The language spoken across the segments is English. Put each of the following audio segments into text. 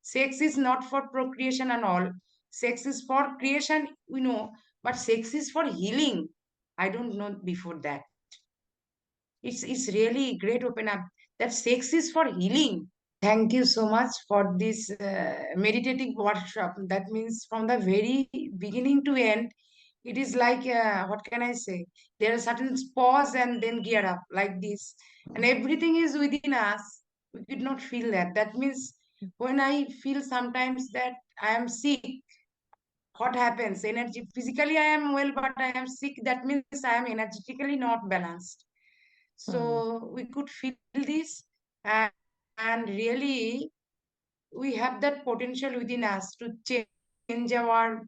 Sex is not for procreation and all. Sex is for creation, but sex is for healing. I don't know before that. It's really great open up that sex is for healing. Thank you so much for this meditative workshop. That means from the very beginning to end, it is like, what can I say? There are certain pause and then gear up like this. And everything is within us. We could not feel that. That means when I feel sometimes that I am sick, what happens? Energy, physically I am well, but I am sick. That means I am energetically not balanced. Hmm. So we could feel this, and, and really we have that potential within us to change our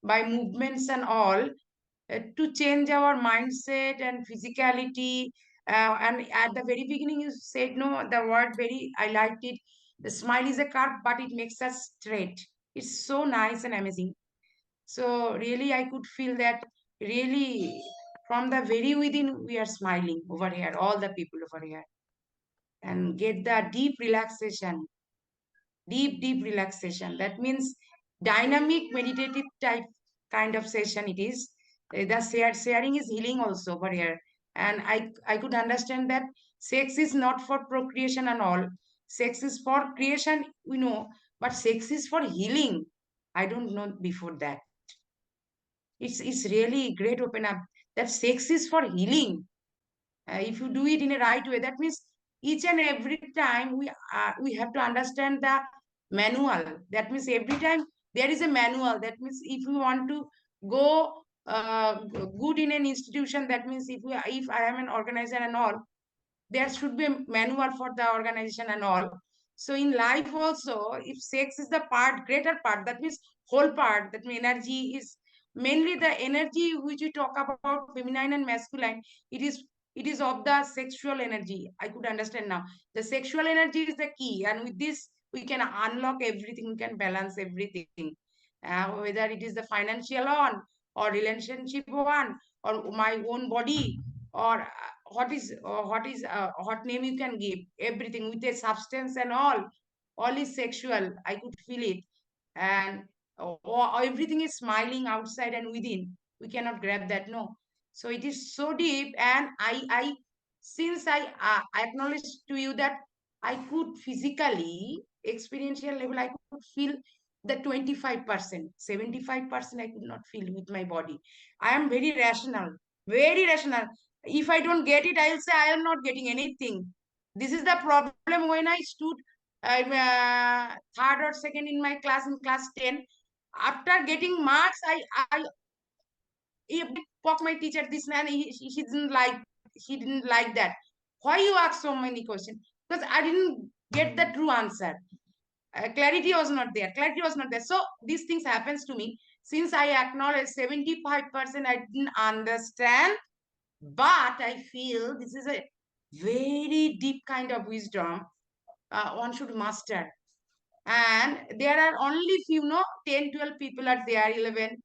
by movements and all, to change our mindset and physicality. And at the very beginning you said, no, the word very, I liked it. The smile is a curve, but it makes us straight. It's so nice and amazing. So really I could feel that, really, from the very within we are smiling over here, all the people over here, and get the deep relaxation, deep relaxation. That means dynamic meditative type kind of session it is. The sharing is healing also over here. And I could understand that sex is not for procreation and all. Sex is for creation, but sex is for healing. I don't know before that. It's really great open up that sex is for healing. If you do it in a right way, that means each and every time we have to understand the manual. That means every time there is a manual. That means if we want to go good in an institution, that means if I am an organizer and all, there should be a manual for the organization and all. So in life also, if sex is the part, greater part, that means whole part, that means energy is mainly the energy which we talk about, feminine and masculine. It is of the sexual energy. I could understand now. The sexual energy is the key, and with this we can unlock everything, we can balance everything. Whether it is the financial one, or relationship one, or my own body, or what name you can give, everything with a substance and all is sexual. I could feel it. And everything is smiling outside and within. We cannot grab that, no. So it is so deep. And I since I acknowledge to you that I could physically, experiential level, I could feel the 25%, 75% I could not feel with my body. I am very rational, very rational. If I don't get it, I'll say I am not getting anything. This is the problem. When I stood third or second in my class, in class 10, after getting marks, I he poke my teacher this, man, he didn't like that. Why you ask so many questions? Because I didn't get the true answer. Clarity was not there. So these things happens to me. Since I acknowledge 75% I didn't understand, but I feel this is a very deep kind of wisdom one should master. And there are only few, 10, 12 people are there, 11.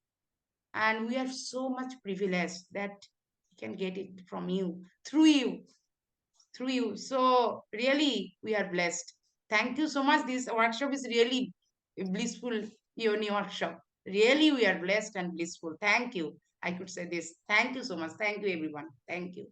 And we are so much privileged that we can get it from you, through you. So really, we are blessed. Thank you so much. This workshop is really a blissful Yoni workshop. Really, we are blessed and blissful. Thank you. I could say this. Thank you so much. Thank you, everyone. Thank you.